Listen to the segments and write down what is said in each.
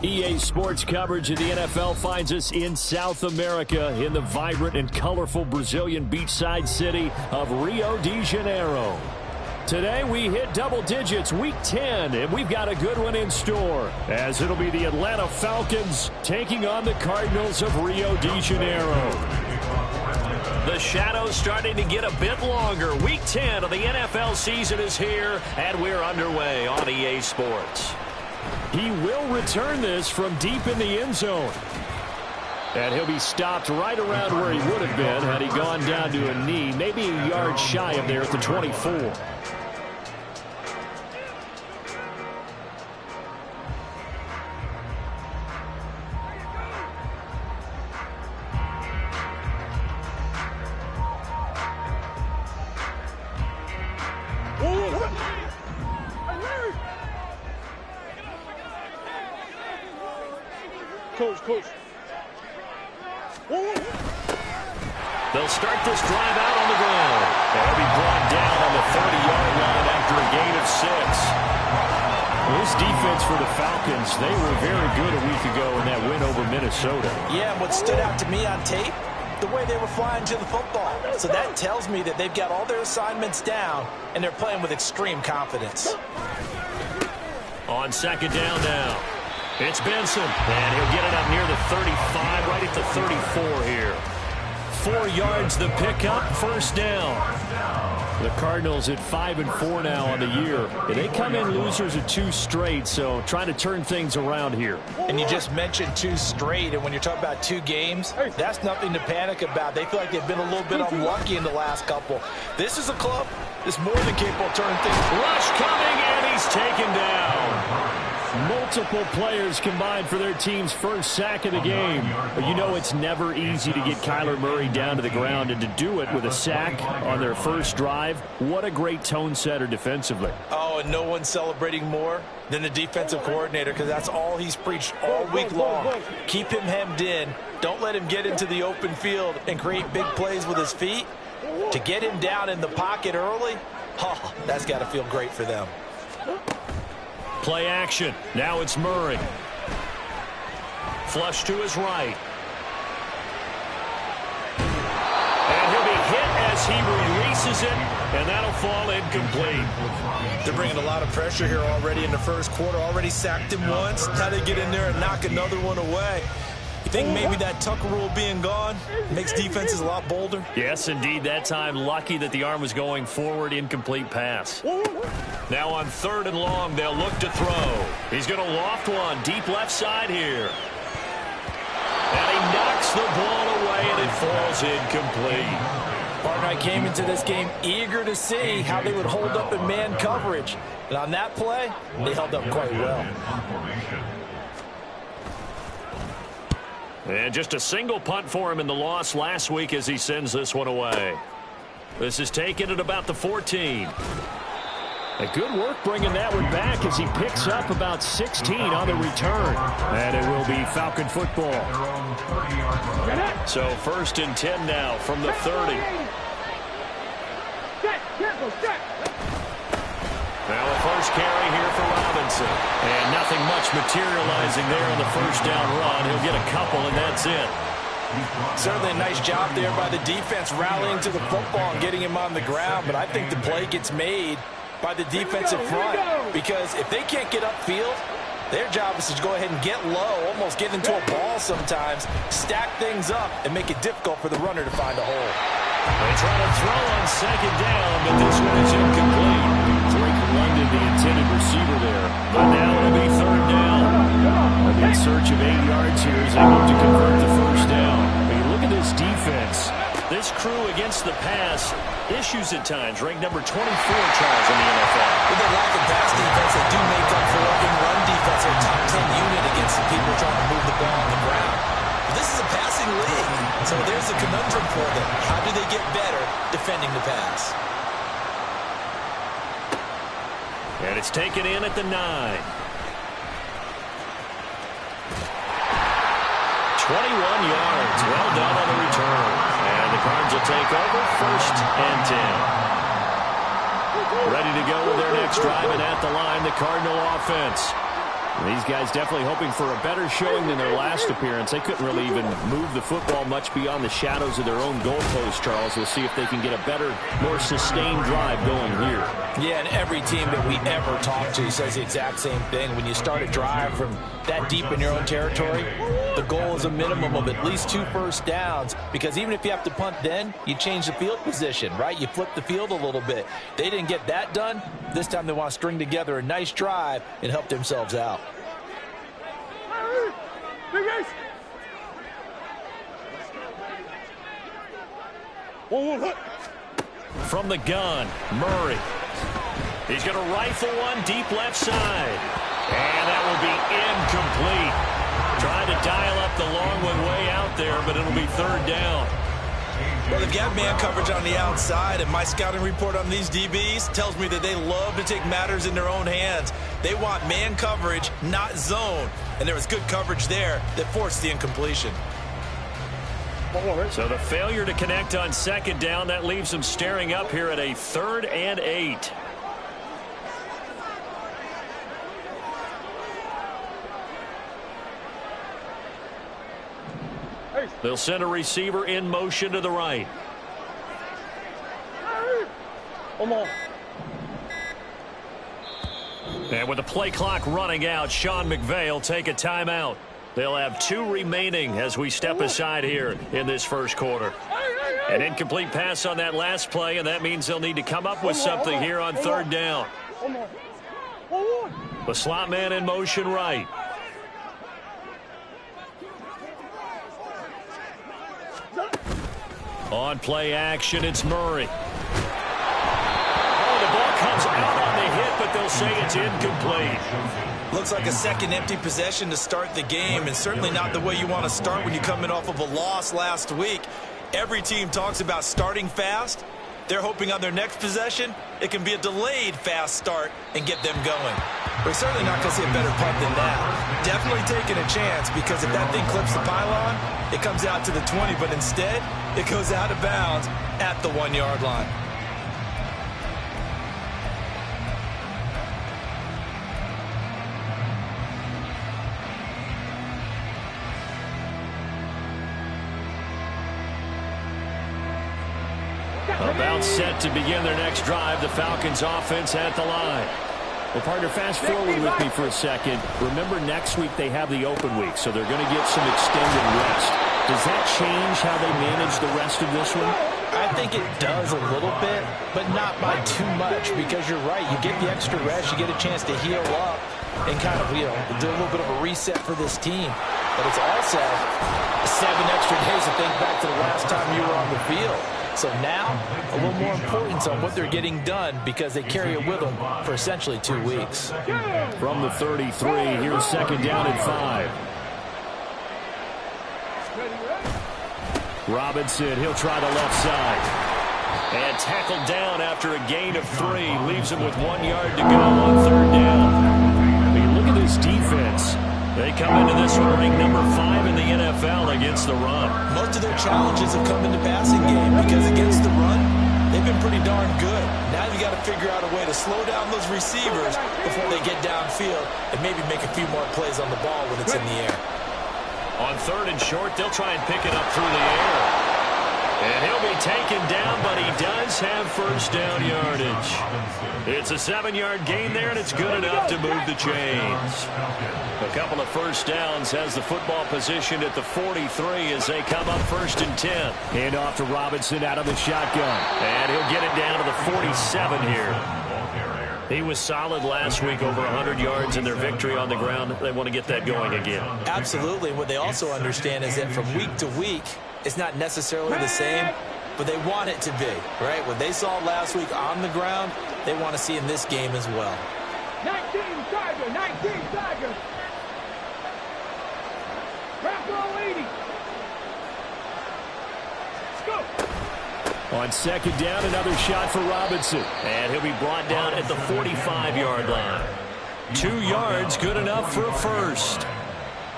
EA Sports coverage of the NFL finds us in South America in the vibrant and colorful Brazilian beachside city of Rio de Janeiro. Today we hit double digits, week 10, and we've got a good one in store, as it'll be the Atlanta Falcons taking on the Cardinals of Rio de Janeiro. The shadow's starting to get a bit longer. Week 10 of the NFL season is here, and we're underway on EA Sports. He will return this from deep in the end zone. And he'll be stopped right around where he would have been had he gone down to a knee, maybe a yard shy of there at the 24. Coach. They'll start this drive out on the ground. They'll be brought down on the 30-yard line after a gain of 6. This defense for the Falcons, they were very good a week ago in that win over Minnesota. Yeah, and what stood out to me on tape, the way they were flying to the football. So that tells me that they've got all their assignments down, and they're playing with extreme confidence. On second down now. It's Benson, and he'll get it up near the 35, right at the 34 here. 4 yards the pickup, first down. The Cardinals at 5-4 now on the year. And they come in losers of 2 straight, so trying to turn things around here. And you just mentioned 2 straight, and when you're talking about 2 games, that's nothing to panic about. They feel like they've been a little bit unlucky in the last couple. This is a club that's more than capable of turning things. Rush coming, and he's taken down. Multiple players combined for their team's first sack of the game. But you know it's never easy to get Kyler Murray down to the ground, and to do it with a sack on their first drive, what a great tone setter defensively. Oh, and no one's celebrating more than the defensive coordinator, because that's all he's preached all week long. Keep him hemmed in. Don't let him get into the open field and create big plays with his feet. To get him down in the pocket early, that's got to feel great for them. Play action. Now it's Murray. Flush to his right. And he'll be hit as he releases it, and that'll fall incomplete. They're bringing a lot of pressure here already in the first quarter. Already sacked him once. Now they get in there and knock another one away. You think maybe that Tucker rule being gone makes defenses a lot bolder? Yes, indeed. That time, lucky that the arm was going forward, incomplete pass. Now on 3rd and long, they'll look to throw. He's going to loft one deep left side here. And he knocks the ball away, and it falls incomplete. Partner, I came into this game eager to see how they would hold up in man coverage. And on that play, they held up quite well. And just a single punt for him in the loss last week as he sends this one away. This is taken at about the 14. A good work bringing that one back as he picks up about 16 on the return. And it will be Falcon football. So 1st and 10 now from the 30. Now the first carry here for Robinson. And nothing much materializing there on the first down run. He'll get a couple, and that's it. Certainly a nice job there by the defense rallying to the football and getting him on the ground. But I think the play gets made by the defensive front, because if they can't get upfield, their job is to go ahead and get low, almost get into a ball sometimes, stack things up, and make it difficult for the runner to find a hole. They try to throw on second down, but this one is incomplete. Drake London, the intended receiver there. But now it'll be 3rd down. In search of 8 yards here as they move to convert the first down. I mean, look at this defense. This crew against the pass, issues at times, ranked number 24, Charles, in the NFL. With their lack of pass defense, they do make up for it in run defense. They're top 10 unit against the people trying to move the ball on the ground. But this is a passing league, so there's a conundrum for them. How do they get better defending the pass? And it's taken in at the 9. 21 yards. Well done on the return. And the Cards will take over 1st and 10. Ready to go with their next drive, and at the line, the Cardinal offense. These guys definitely hoping for a better showing than their last appearance. They couldn't really even move the football much beyond the shadows of their own goalpost, Charles. We'll see if they can get a better, more sustained drive going here. Yeah, and every team that we ever talk to says the exact same thing. When you start a drive from that deep in your own territory, the goal is a minimum of at least 2 first downs, because even if you have to punt then, you change the field position, right? You flip the field a little bit. They didn't get that done. This time they want to string together a nice drive and help themselves out. From the gun, Murray. He's going to rifle one deep left side. And that will be incomplete. Trying to dial up the long one way out there, but it'll be 3rd down. Well, they've got man coverage on the outside, and my scouting report on these DBs tells me that they love to take matters in their own hands. They want man coverage, not zone. And there was good coverage there that forced the incompletion. So the failure to connect on 2nd down, that leaves them staring up here at a 3rd and 8. They'll send a receiver in motion to the right. And with the play clock running out, Sean McVay will take a timeout. They'll have 2 remaining as we step aside here in this first quarter. An incomplete pass on that last play, and that means they'll need to come up with something here on 3rd down. The slot man in motion right. On play action, it's Murray. Oh, the ball comes out on the hit, but they'll say it's incomplete. Looks like a second empty possession to start the game, and certainly not the way you want to start when you're coming off of a loss last week. Every team talks about starting fast. They're hoping on their next possession, it can be a delayed fast start and get them going. We're certainly not going to see a better punt than that. Definitely taking a chance, because if that thing clips the pylon, it comes out to the 20, but instead, it goes out of bounds at the 1-yard line. About set to begin their next drive, the Falcons offense at the line. Well, partner, fast forward with me for a second. Remember, next week they have the open week, so they're going to get some extended rest. Does that change how they manage the rest of this one? I think it does a little bit, but not by too much, because you're right. You get the extra rest, you get a chance to heal up and kind of, do a little bit of a reset for this team. But it's also 7 extra days to think back to the last time you were on the field. So now, a little more importance on what they're getting done, because they carry it with them for essentially 2 weeks. From the 33, here's 2nd down and 5. Robinson, he'll try the left side. And tackled down after a gain of 3. Leaves him with 1 yard to go on 3rd down. I mean, look at this defense. They come into this one ranked number 5 in the NFL against the run. Most of their challenges have come in the passing game, because against the run, they've been pretty darn good. Now you got to figure out a way to slow down those receivers before they get downfield and maybe make a few more plays on the ball when it's in the air. On 3rd and short, they'll try and pick it up through the air. And he'll be taken down, but he does have first down yardage. It's a 7-yard gain there, and it's good enough to move the chains. A couple of first downs has the football position at the 43 as they come up 1st and 10. Hand off to Robinson out of the shotgun. And he'll get it down to the 47 here. He was solid last week, over 100 yards in their victory on the ground. They want to get that going again. Absolutely. What they also understand is that from week to week, it's not necessarily the same, but they want it to be, right? What they saw last week on the ground, they want to see in this game as well. 19 Tiger, 19 Tiger. Wrap roll 80. Let's go. On 2nd down, another shot for Robinson. And he'll be brought down at the 45-yard line. 2 yards, good enough for a first.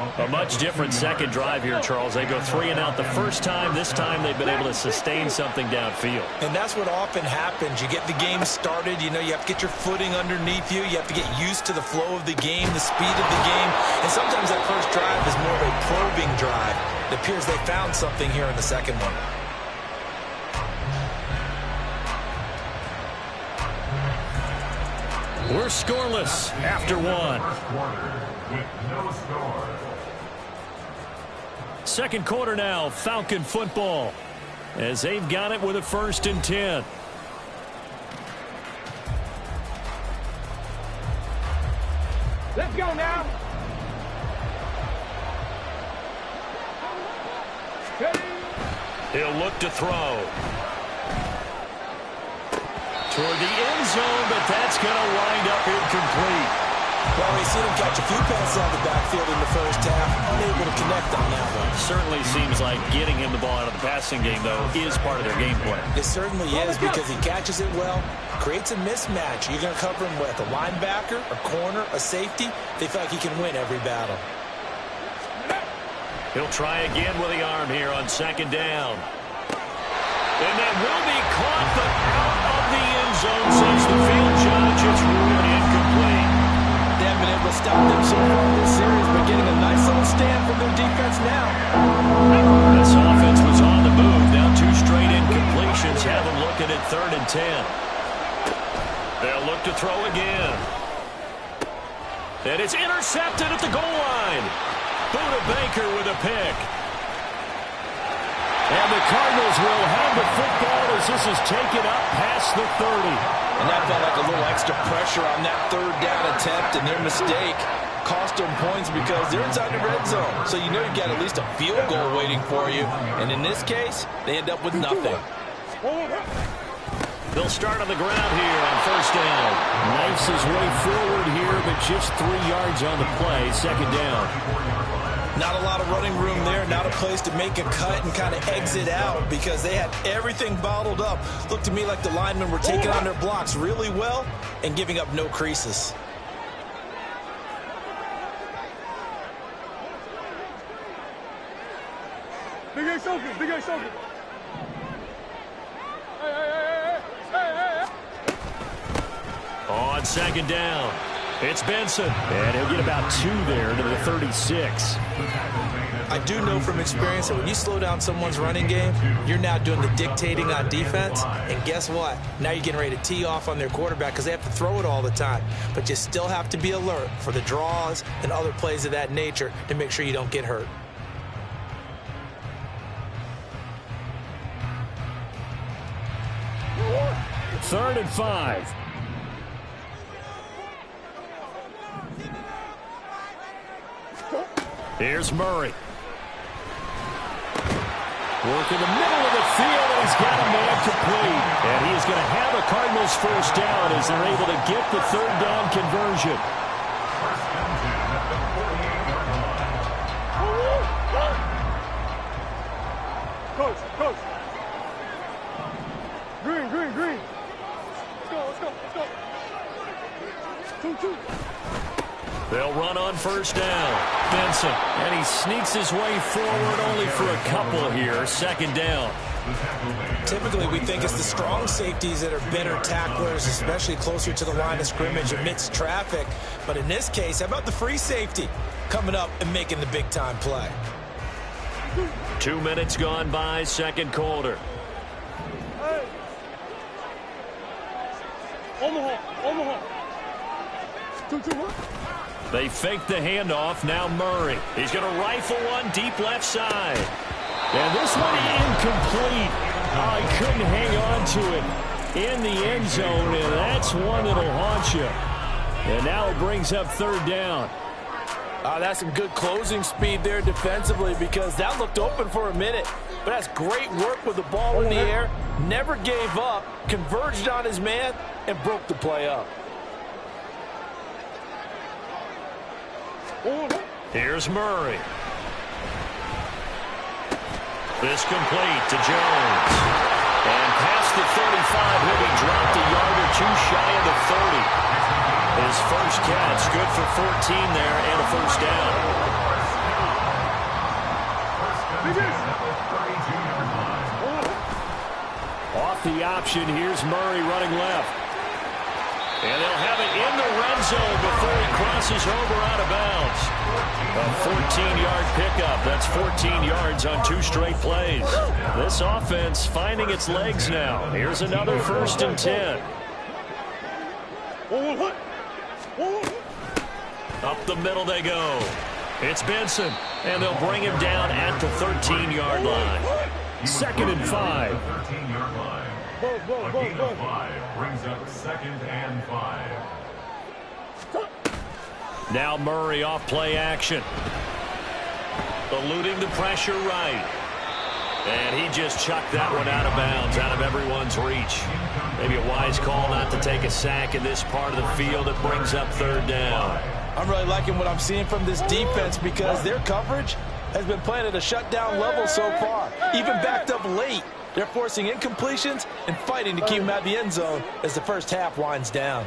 A much different second drive here, Charles. They go 3 and out the first time. This time they've been able to sustain something downfield. And that's what often happens. You get the game started. You know, you have to get your footing underneath you. You have to get used to the flow of the game, the speed of the game. And sometimes that first drive is more of a probing drive. It appears they found something here in the second one. We're scoreless after one. Second quarter now, Falcon football, as they've got it with a 1st and 10. Let's go now. He'll look to throw toward the end zone, but that's going to wind up incomplete. Well, we've seen him catch a few passes out of the backfield in the first half, unable to connect on that one. Certainly seems like getting him the ball out of the passing game, though, is part of their game plan. It certainly is, because he catches it well, creates a mismatch. You're going to cover him with a linebacker, a corner, a safety. They feel like he can win every battle. He'll try again with the arm here on 2nd down. And that will be caught, but out of the end zone, says the field judge. It's ruled incomplete. They haven't been able to stop them so far in this series, but getting a nice little stand from their defense now. This offense was on the move. Now 2 straight incompletions have them looking at 3rd and 10. They'll look to throw again. And it's intercepted at the goal line. Buda Baker with a pick. And the Cardinals will have the football as this is taken up past the 30. And that felt like a little extra pressure on that 3rd down attempt, and their mistake cost them points because they're inside the red zone. So you know you've got at least a field goal waiting for you. And in this case, they end up with nothing. They'll start on the ground here on 1st down. Knifes his way forward here, but just 3 yards on the play. 2nd down. Not a lot of running room there, not a place to make a cut and kind of exit out because they had everything bottled up. Looked to me like the linemen were taking on their blocks really well and giving up no creases. Big A soaking, Big A soaking. Hey. On 2nd down, it's Benson. And he'll get about 2 there to the 36. I do know from experience that when you slow down someone's running game, you're now doing the dictating on defense. And guess what? Now you're getting ready to tee off on their quarterback because they have to throw it all the time. But you still have to be alert for the draws and other plays of that nature to make sure you don't get hurt. Third and 5. Here's Murray. Work in the middle of the field, and he's got a man complete. And he is going to have a Cardinals 1st down as they're able to get the 3rd down conversion. Coach. Green. Let's go. 2-2. They'll run on 1st down. Benson, and he sneaks his way forward only for a couple here. 2nd down. Typically, we think it's the strong safeties that are better tacklers, especially closer to the line of scrimmage amidst traffic. But in this case, how about the free safety coming up and making the big-time play? 2 minutes gone by, 2nd quarter. Hey. Omaha. 2-2. They fake the handoff. Now Murray. He's going to rifle one deep left side. And this one incomplete. Oh, he couldn't hang on to it in the end zone, and that's one that'll haunt you. And now it brings up 3rd down. That's some good closing speed there defensively because that looked open for a minute. But that's great work with the ball in the air. Never gave up, converged on his man, and broke the play up. Here's Murray. This complete to Jones. And past the 35, he'll be dropped a yard or 2 shy of the 30. His first catch, good for 14 there and a 1st down. the option. Here's Murray running left. And they'll have it in the red zone before he crosses over out of bounds. A 14-yard pickup. That's 14 yards on 2 straight plays. This offense finding its legs now. Here's another 1st and 10. Up the middle they go. It's Benson. And they'll bring him down at the 13-yard line. 2nd and 5. 13-yard line. A gain of 5 brings up 2nd and 5. Now Murray off play action. Eluding the pressure right. And he just chucked that one out of bounds, out of everyone's reach. Maybe a wise call not to take a sack in this part of the field. It brings up 3rd down. I'm really liking what I'm seeing from this defense because their coverage has been playing at a shutdown level so far. Even backed up late. They're forcing incompletions and fighting to keep them out of the end zone as the first half winds down.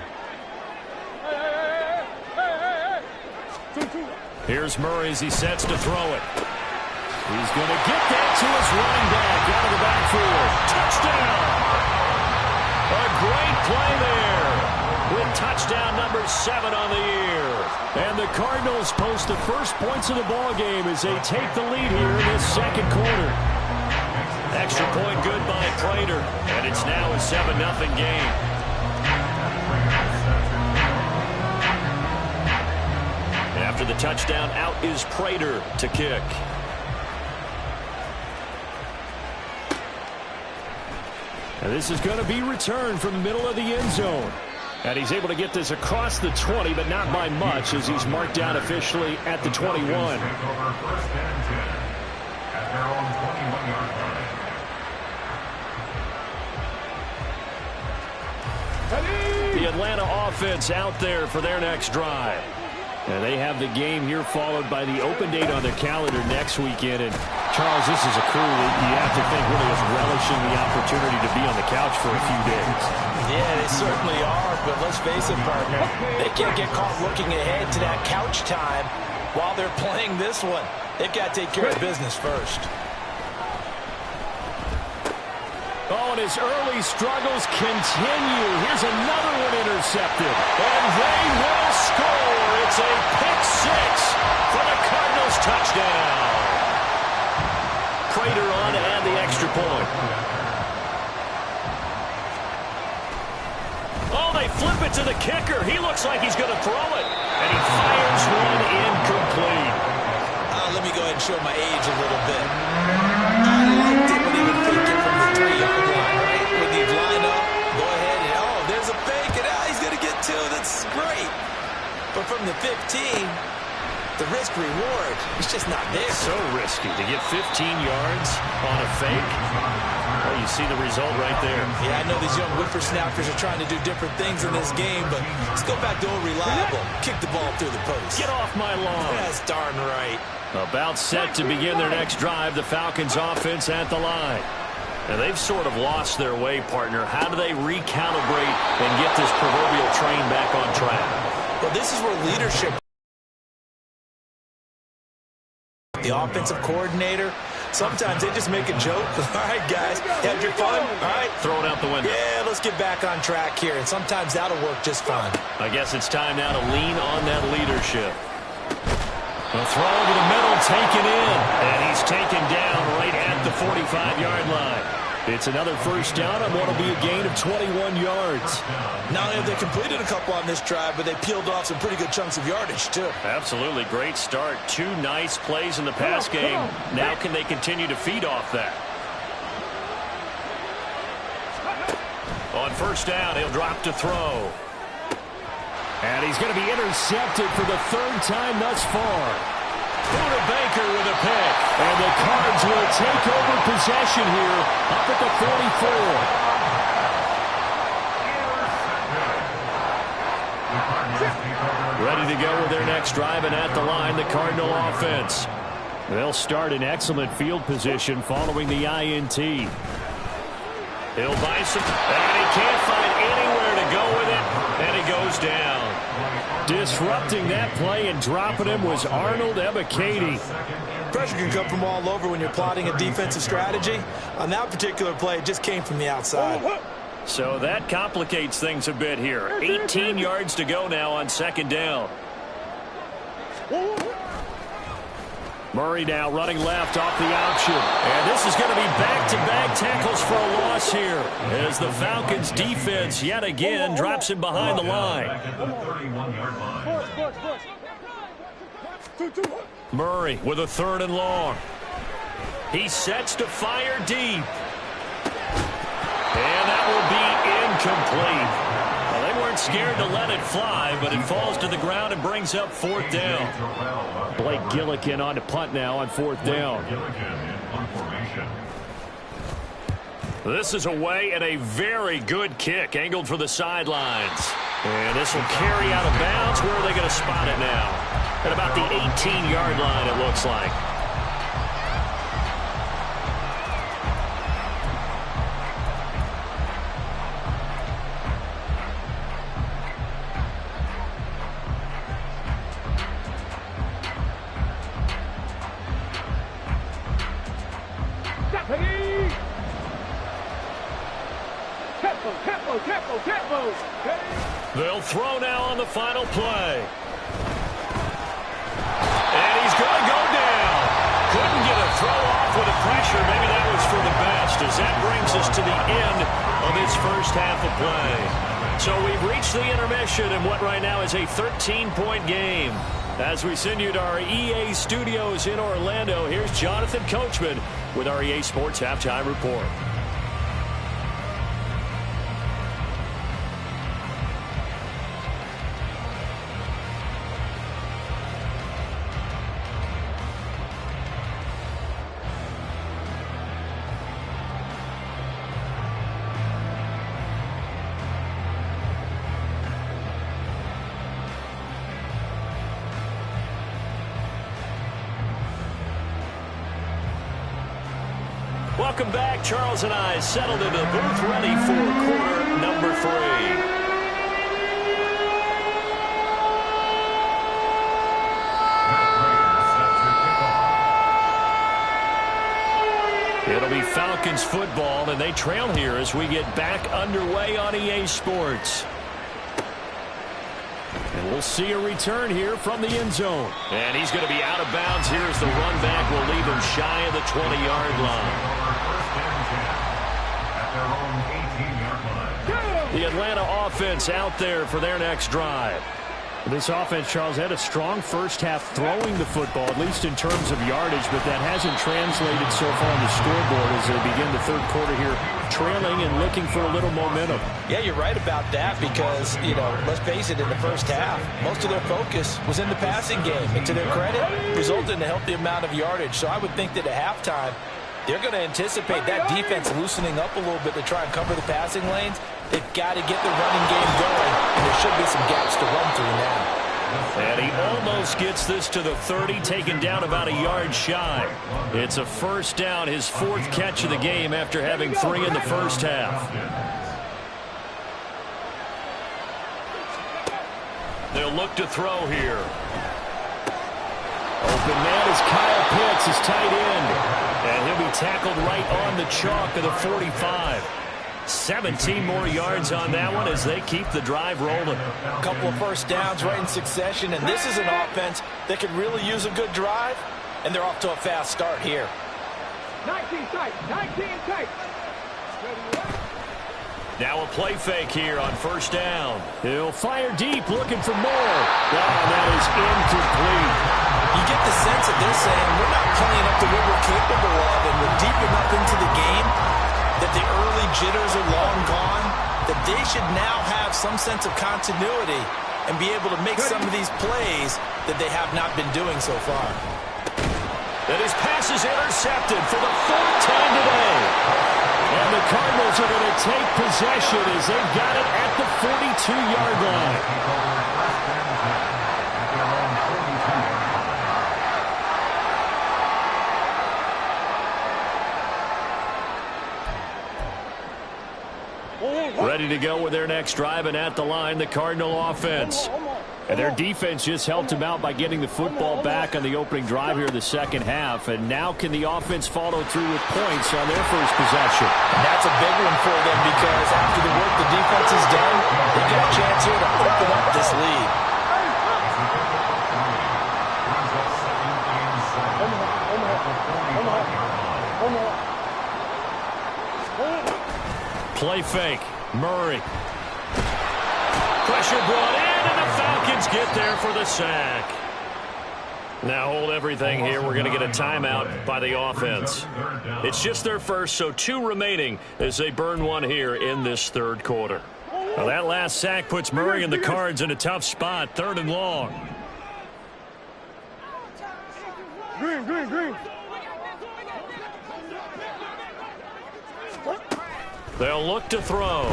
Here's Murray as he sets to throw it. He's going to get that to his running back out of the backfield. Touchdown! A great play there with touchdown number 7 on the year. And the Cardinals post the first points of the ball game as they take the lead here in this 2nd quarter. Extra point good by Prater, and it's now a 7-0 game. After the touchdown, out is Prater to kick. And this is going to be returned from the middle of the end zone. And he's able to get this across the 20, but not by much, as he's marked down officially at the 21. Take over 1st and 10 at their own 21-yard line. The Atlanta offense out there for their next drive. And they have the game here followed by the open date on their calendar next weekend. And, Charles, this is a crew that you have to think really is relishing the opportunity to be on the couch for a few days. Yeah, they certainly are, but let's face it, partner. They can't get caught looking ahead to that couch time while they're playing this one. They've got to take care of business first. Oh, and his early struggles continue. Here's another one intercepted. And they will score. It's a pick-6 for the Cardinals touchdown. Prater on to add the extra point. Oh, they flip it to the kicker. He looks like he's going to throw it. And he fires one incomplete. Let me go ahead and show my age a little bit. I liked it when he would fake it from the 3-yard line, right? When he'd line up, go ahead and, oh, there's a fake, and he's going to get 2. That's great. But from the 15, the risk-reward is just not there. So risky to get 15 yards on a fake. Well, you see the result right there. Yeah, I know these young whippersnappers are trying to do different things in this game, but let's go back to old reliable. Kick the ball through the post. Get off my lawn. That's darn right. About set to begin their next drive, the Falcons offense at the line. And they've sort of lost their way, partner. How do they recalibrate and get this proverbial train back on track? Well, this is where leadership, the offensive coordinator, sometimes they just make a joke. All right, guys, had your fun? All right. Throw it out the window. Yeah, let's get back on track here. And sometimes that'll work just fine. I guess it's time now to lean on that leadership. The throw over the middle, taken in. And he's taken down right at the 45-yard line. It's another 1st down on what will be a gain of 21 yards. Not only have they completed a couple on this drive, but they peeled off some pretty good chunks of yardage, too. Absolutely. Great start. 2 nice plays in the pass game. Now can they continue to feed off that? On 1st down, he'll drop to throw. And he's going to be intercepted for the 3rd time thus far. Buda Baker with a pick. And the Cards will take over possession here up at the 44. Ready to go with their next drive, and at the line, the Cardinal offense. They'll start in excellent field position following the INT. He'll buy some, and he can't find anywhere to go with it, and he goes down. Disrupting that play and dropping him was Arnold Ebiketie. Pressure can come from all over when you're plotting a defensive strategy. On that particular play, it just came from the outside. So that complicates things a bit here. 18 yards to go now on second down. Murray now running left off the option. And this is going to be back-to-back tackles for a loss here as the Falcons defense yet again drops him behind the line. Murray with a 3rd and long. He sets to fire deep. And that will be incomplete. Well, they weren't scared to let it fly, but it falls to the ground and brings up 4th down. Blake Gillikin on to punt now on 4th down. This is away and a very good kick angled for the sidelines. And this will carry out of bounds. Where are they going to spot it now? At about the 18-yard line, it looks like. They'll throw now on the final play. And he's going to go down. Couldn't get a throw off with the pressure. Maybe that was for the best, as that brings us to the end of this first half of play. So we've reached the intermission in what right now is a 13-point game. As we send you to our EA studios in Orlando, here's Jonathan Coachman with our EA Sports Halftime Report. Welcome back. Charles and I settled into the booth ready for quarter number 3. It'll be Falcons football, and they trail here as we get back underway on EA Sports. And we'll see a return here from the end zone. And he's going to be out of bounds here as the run back will leave him shy of the 20-yard line. The Atlanta offense out there for their next drive. This offense, Charles, had a strong first half throwing the football, at least in terms of yardage, but that hasn't translated so far on the scoreboard as they begin the third quarter here, trailing and looking for a little momentum. Yeah, you're right about that because, let's face it, in the first half, most of their focus was in the passing game. And to their credit, resulted in a healthy amount of yardage. So I would think that at halftime, they're going to anticipate that defense loosening up a little bit to try and cover the passing lanes. They've got to get the running game going, and there should be some gaps to run through now. And he almost gets this to the 30, taken down about a yard shy. It's a first down, his 4th catch of the game after having 3 in the first half. They'll look to throw here. Open man is Kyle Pitts, his tight end. And he'll be tackled right on the chalk of the 45. 17 more yards on that one as they keep the drive rolling. A couple of first downs right in succession, and this is an offense that could really use a good drive, and they're off to a fast start here. 19 tight, 19 tight. Now a play fake here on first down. He'll fire deep, looking for more. Oh, that is incomplete. You get the sense that they're saying we're not playing up to what we're capable of, and we're deep enough into the game that the early jitters are long gone, that they should now have some sense of continuity and be able to make some of these plays that they have not been doing so far. And his pass is intercepted for the 4th time today. And the Cardinals are going to take possession as they've got it at the 42-yard line. Ready to go with their next drive, and at the line, the Cardinal offense. And their defense just helped them out by getting the football back on the opening drive here in the second half. And now can the offense follow through with points on their first possession? And that's a big one for them because after the work the defense has done, they got a chance here to open up this lead. Play fake. Murray. Pressure brought in, and the Falcons get there for the sack. Now hold everything here. We're going to get a timeout by the offense. It's just their first, so 2 remaining as they burn one here in this third quarter. Well, that last sack puts Murray and the Cards in a tough spot, 3rd and long. Green. They'll look to throw.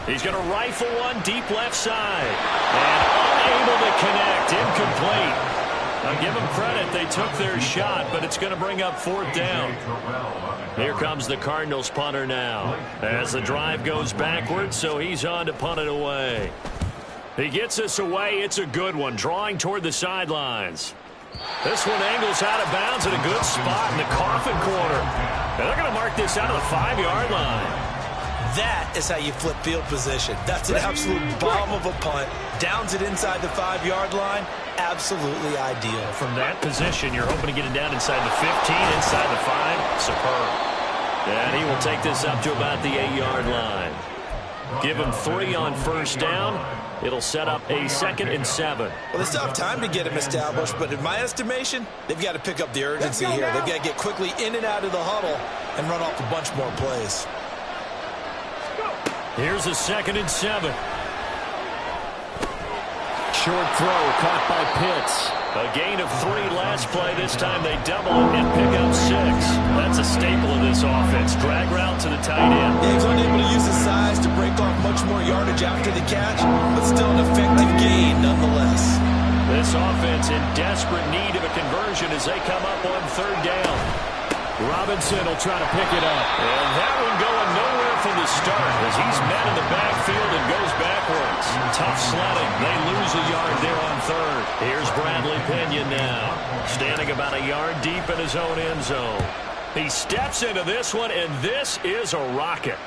He's going to rifle one deep left side. And unable to connect. Incomplete. I'll give them credit. They took their shot, but it's going to bring up 4th down. Here comes the Cardinals punter now. As the drive goes backwards, so he's on to punt it away. He gets this away. It's a good one. Drawing toward the sidelines. This one angles out of bounds at a good spot in the coffin corner. And they're going to mark this out of the 5-yard line. That is how you flip field position. That's an absolute bomb of a punt. Downs it inside the 5-yard line. Absolutely ideal. From that position, you're hoping to get it down inside the 15, inside the 5. Superb. And he will take this up to about the 8-yard line. Give him 3 on first down. It'll set up a 2nd and 7. Well, they still have time to get him established, but in my estimation, they've got to pick up the urgency here. They've got to get quickly in and out of the huddle and run off a bunch more plays. Here's a 2nd and 7. Short throw caught by Pitts. A gain of 3 last play. This time they double it and pick up 6. That's a staple of this offense. Drag route to the tight end. Yeah, he's unable to use his size to break off much more yardage after the catch, but still an effective gain nonetheless. This offense in desperate need of a conversion as they come up on 3rd down. Robinson will try to pick it up. And that one going nowhere from the start as he's met in the backfield and goes backwards. Tough sledding. They lose a yard there on 3rd. Here's Bradley Pinion now. Standing about a yard deep in his own end zone. He steps into this one, and this is a rocket.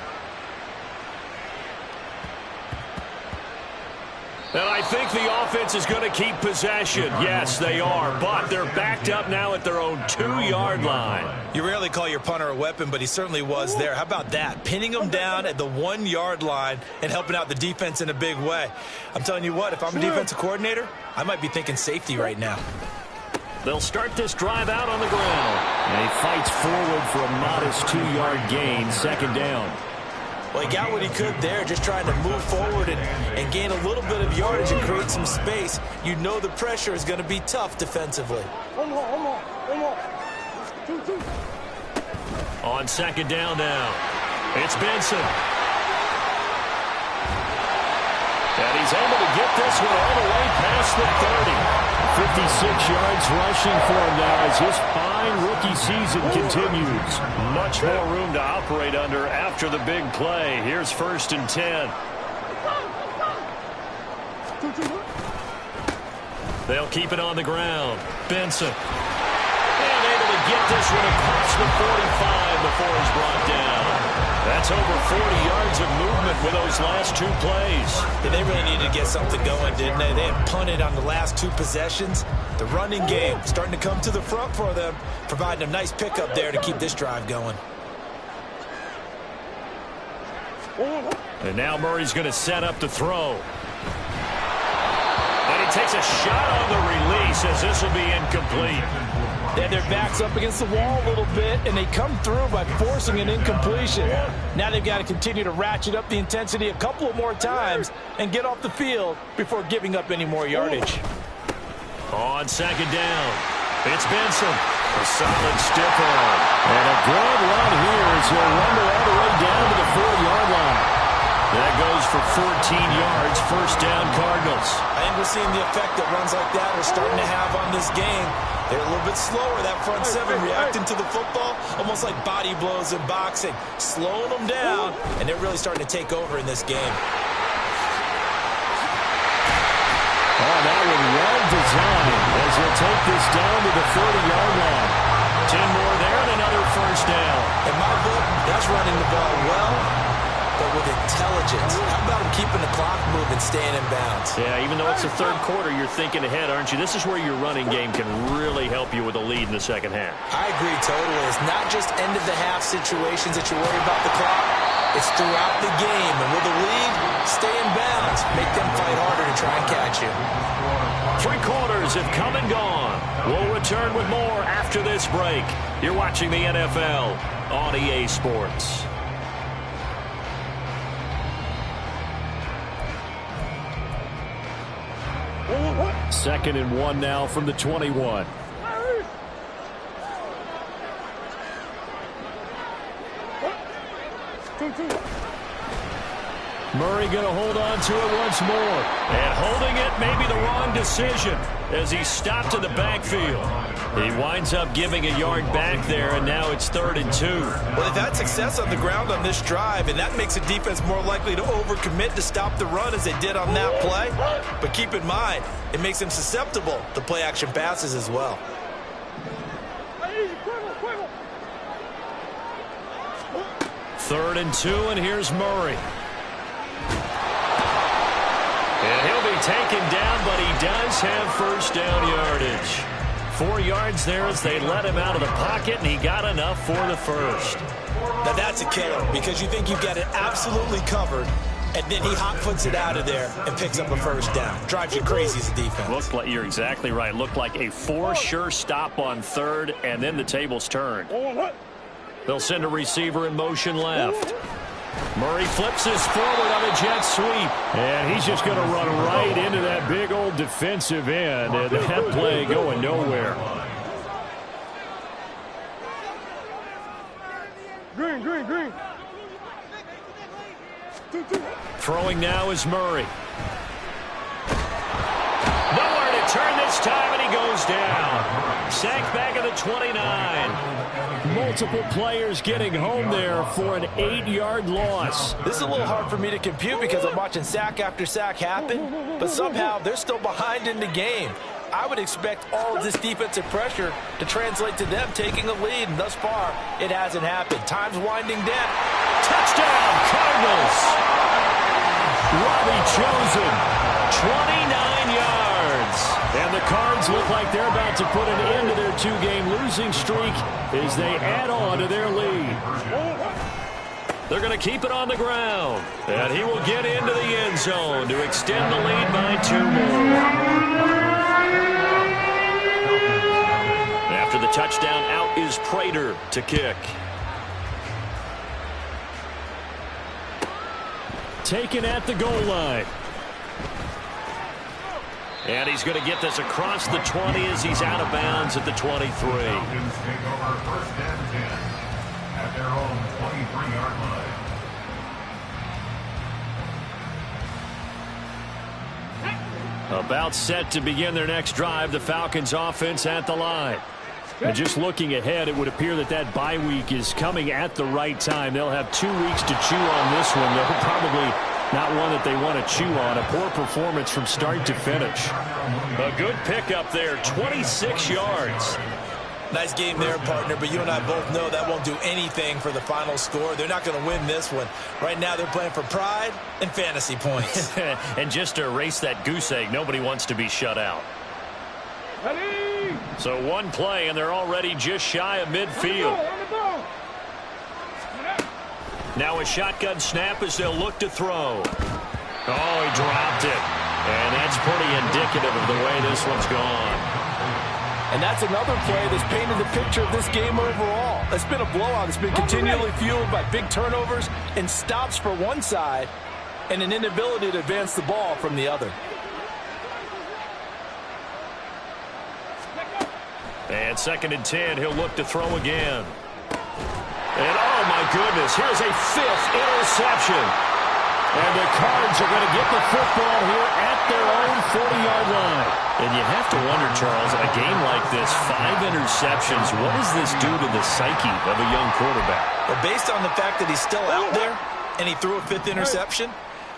And I think the offense is going to keep possession. Yes, they are, but they're backed up now at their own 2-yard line. You rarely call your punter a weapon, but he certainly was there. How about that? Pinning him down at the 1-yard line and helping out the defense in a big way. I'm telling you what, if I'm a defensive coordinator, I might be thinking safety right now. They'll start this drive out on the ground. And he fights forward for a modest 2-yard gain, 2nd down. Well, he got what he could there, just trying to move forward and gain a little bit of yardage and create some space. You know the pressure is going to be tough defensively. On 2nd down now, it's Benson. And he's able to get this one all the way past the 30. 56 yards rushing for him now as his fine rookie season continues. Much more room to operate under after the big play. Here's 1st and 10. They'll keep it on the ground. Benson. And able to get this one across the 45 before he's brought down. That's over 40 yards of movement with those last 2 plays. Yeah, they really needed to get something going, didn't they? They had punted on the last 2 possessions. The running game starting to come to the front for them, providing a nice pickup there to keep this drive going. And now Murray's going to set up the throw. And he takes a shot on the release as this will be incomplete. They had their backs up against the wall a little bit, and they come through by forcing an incompletion. Now they've got to continue to ratchet up the intensity a couple of more times and get off the field before giving up any more yardage. On 2nd down, it's Benson. A solid stiff arm. And a good run here as he'll run all the way down to the 4-yard line. That goes for 14 yards, 1st down Cardinals. I think we're seeing the effect that runs like that are starting to have on this game. They're a little bit slower, that front 7, reacting to the football, almost like body blows in boxing, slowing them down, and they're really starting to take over in this game. good design as he'll take this down to the 30-yard line. 10 more there and another first down. In my book, that's running the ball well, but with intelligence. How about him keeping the clock moving, staying in bounds? Yeah, even though it's the third quarter, you're thinking ahead, aren't you? This is where your running game can really help you with a lead in the second half. I agree totally. It's not just end-of-the-half situations that you worry about the clock. It's throughout the game. And with a lead, stay in bounds. Make them fight harder to try and catch you. 3 quarters have come and gone. We'll return with more after this break. You're watching the NFL on EA Sports. Second and 1 now from the 21. Murray going to hold on to it once more. And holding it may be the wrong decision as he stopped in the backfield. He winds up giving a yard back there, and now it's 3rd and 2. Well, they've had success on the ground on this drive, and that makes the defense more likely to overcommit to stop the run as they did on that play. But keep in mind, it makes them susceptible to play-action passes as well. 3rd and 2, and here's Murray. And he'll be taken down, but he does have first down yardage. 4 yards there as they let him out of the pocket, and he got enough for the first. Now that's a killer because you think you've got it absolutely covered, and then he hot-foots it out of there and picks up a first down. Drives you crazy as a defense. Looked like, you're exactly right. Looked like a for-sure stop on 3rd, and then the tables turned. They'll send a receiver in motion left. Murray flips this forward on a jet sweep. And he's just going to run right into that big old defensive end. And that play going nowhere. Green. Throwing now is Murray. Nowhere to turn this time, and he goes down. Sacked back at the 29. Multiple players getting home there for an 8-yard loss. This is a little hard for me to compute because I'm watching sack after sack happen, but somehow they're still behind in the game. I would expect all of this defensive pressure to translate to them taking a lead, and thus far, it hasn't happened. Time's winding down. Touchdown, Cardinals! Robbie Chosen, 29 yards. And the Cards look like they're about to put an end to their 2-game losing streak as they add on to their lead. They're going to keep it on the ground. And he will get into the end zone to extend the lead by 2 more. After the touchdown, out is Prater to kick. Taken at the goal line. And he's going to get this across the 20 as he's out of bounds at the 23. Falcons take over 1st and 10 at their own 23-yard line. About set to begin their next drive, the Falcons offense at the line. And just looking ahead, it would appear that that bye week is coming at the right time. They'll have 2 weeks to chew on this one. They'll probably not one that they want to chew on. A poor performance from start to finish. A good pickup there, 26 yards. Nice game there, partner, but you and I both know that won't do anything for the final score. They're not going to win this one. Right now they're playing for pride and fantasy points. And just to erase that goose egg, nobody wants to be shut out. So 1 play, and they're already just shy of midfield. Now a shotgun snap as they'll look to throw. Oh, he dropped it. And that's pretty indicative of the way this one's gone. And that's another play that's painted the picture of this game overall. It's been a blowout. It's been continually fueled by big turnovers and stops for one side and an inability to advance the ball from the other. And 2nd and 10, he'll look to throw again. And oh my goodness, here's a 5th interception. And the Cards are going to get the football here at their own 40-yard line. And you have to wonder, Charles, in a game like this, 5 interceptions, what does this do to the psyche of a young quarterback? Well, based on the fact that he's still out there and he threw a 5th interception,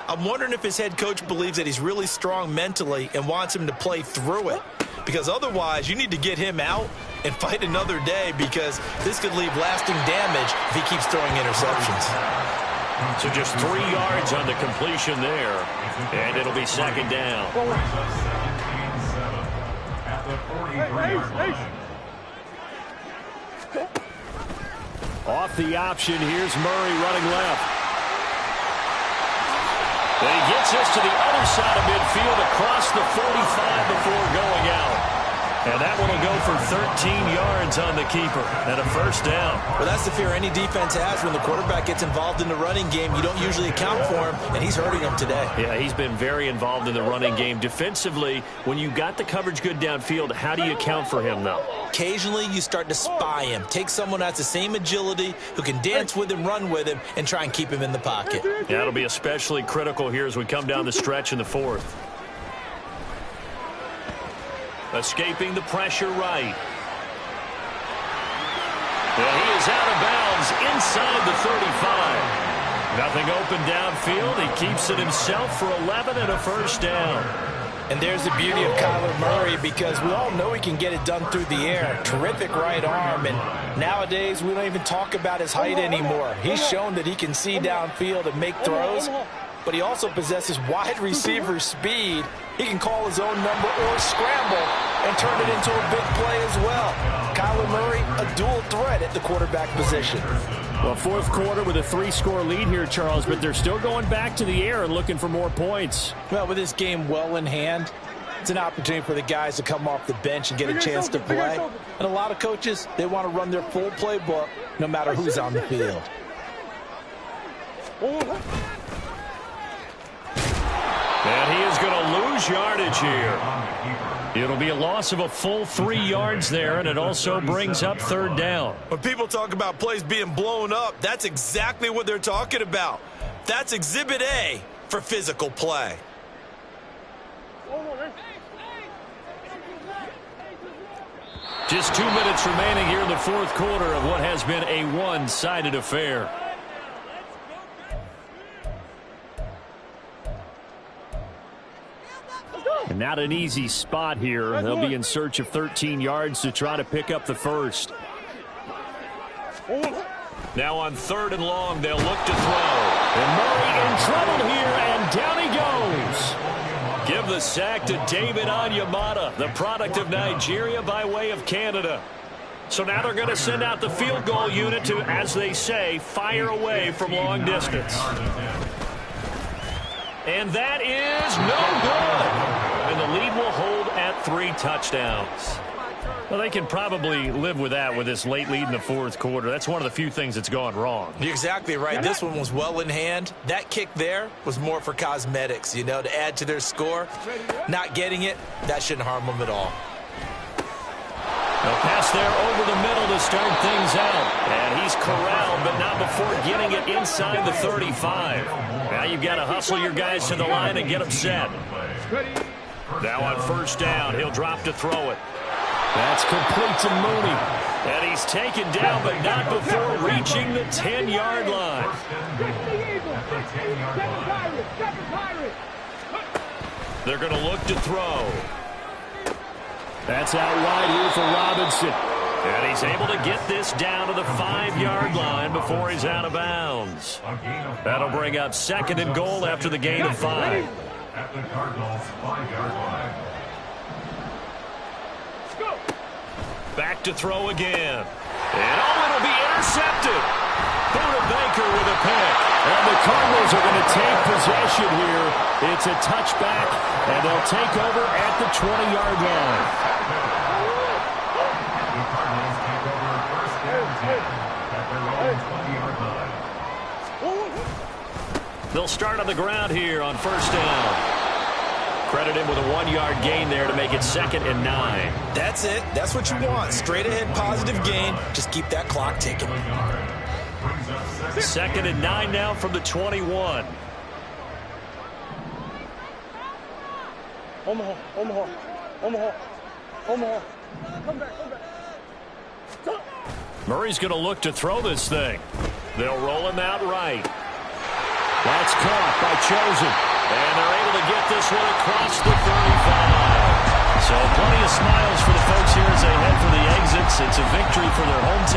I'm wondering if his head coach believes that he's really strong mentally and wants him to play through it. Because otherwise, you need to get him out and fight another day, because this could leave lasting damage if he keeps throwing interceptions. So just 3 yards on the completion there, and it'll be second down. At the 43-yard line. Off the option, here's Murray running left. And he gets us to the other side of midfield across the 45 before going out. And that one will go for 13 yards on the keeper and a first down. Well, that's the fear any defense has when the quarterback gets involved in the running game. You don't usually account for him, and he's hurting them today. Yeah, he's been very involved in the running game. Defensively, when you got the coverage good downfield, how do you account for him, though? Occasionally, you start to spy him. Take someone that's the same agility, who can dance with him, run with him, and try and keep him in the pocket. Yeah, that'll be especially critical here as we come down the stretch in the fourth. Escaping the pressure right. And he is out of bounds inside the 35. Nothing open downfield. He keeps it himself for 11 and a first down. And there's the beauty of Kyler Murray, because we all know he can get it done through the air. Terrific right arm, and nowadays we don't even talk about his height anymore. He's shown that he can see downfield and make throws, but he also possesses wide receiver speed. He can call his own number or scramble and turn it into a big play as well. Kyler Murray, a dual threat at the quarterback position. Well, fourth quarter with a 3-score lead here, Charles, but they're still going back to the air and looking for more points. Well, with this game well in hand, it's an opportunity for the guys to come off the bench and get a chance to play. And a lot of coaches, they want to run their full playbook no matter who's on the field. And he is going to lose yardage here. It'll be a loss of a full 3 yards there, and it also brings up third down. When people talk about plays being blown up, that's exactly what they're talking about. That's Exhibit A for physical play. Just 2 minutes remaining here in the fourth quarter of what has been a one-sided affair. And not an easy spot here. They'll be in search of 13 yards to try to pick up the first. Now on 3rd and long, they'll look to throw. And Murray in trouble here, and down he goes. Give the sack to David Onyemata, the product of Nigeria by way of Canada. So now they're going to send out the field goal unit to, as they say, fire away from long distance. And that is no good. And the lead will hold at 3 touchdowns. Well, they can probably live with that with this late lead in the fourth quarter. That's one of the few things that's gone wrong. You're exactly right. This one was well in hand. That kick there was more for cosmetics, you know, to add to their score. Not getting it, that shouldn't harm them at all. They'll pass there over the middle to start things out. And he's corralled, but not before getting it inside the 35. Now you've got to hustle your guys to the line and get them set. Now on first down, he'll drop to throw it. That's complete to Mooney. And he's taken down, but not before reaching the 10-yard line. They're going to look to throw. That's out wide here for Robinson. And he's able to get this down to the 5-yard line before he's out of bounds. That'll bring up 2nd and goal after the gain of 5. At the Cardinals' 5-yard line. Back to throw again. And it'll be intercepted. Buda Baker with a pick. And the Cardinals are going to take possession here. It's a touchback, and they'll take over at the 20-yard line. The Cardinals take over 1st and 10 at their own 20-yard line. They'll start on the ground here on first down. Credit him with a 1-yard gain there to make it 2nd and 9. That's it. That's what you want. Straight ahead positive gain. Just keep that clock ticking. 2nd and 9 now from the 21. Omaha. Come back. Murray's going to look to throw this thing. They'll roll him out right. That's caught by Chosen. And they're able to get this one across the 35. So plenty of smiles for the folks here as they head for the exits. It's a victory for their hometown.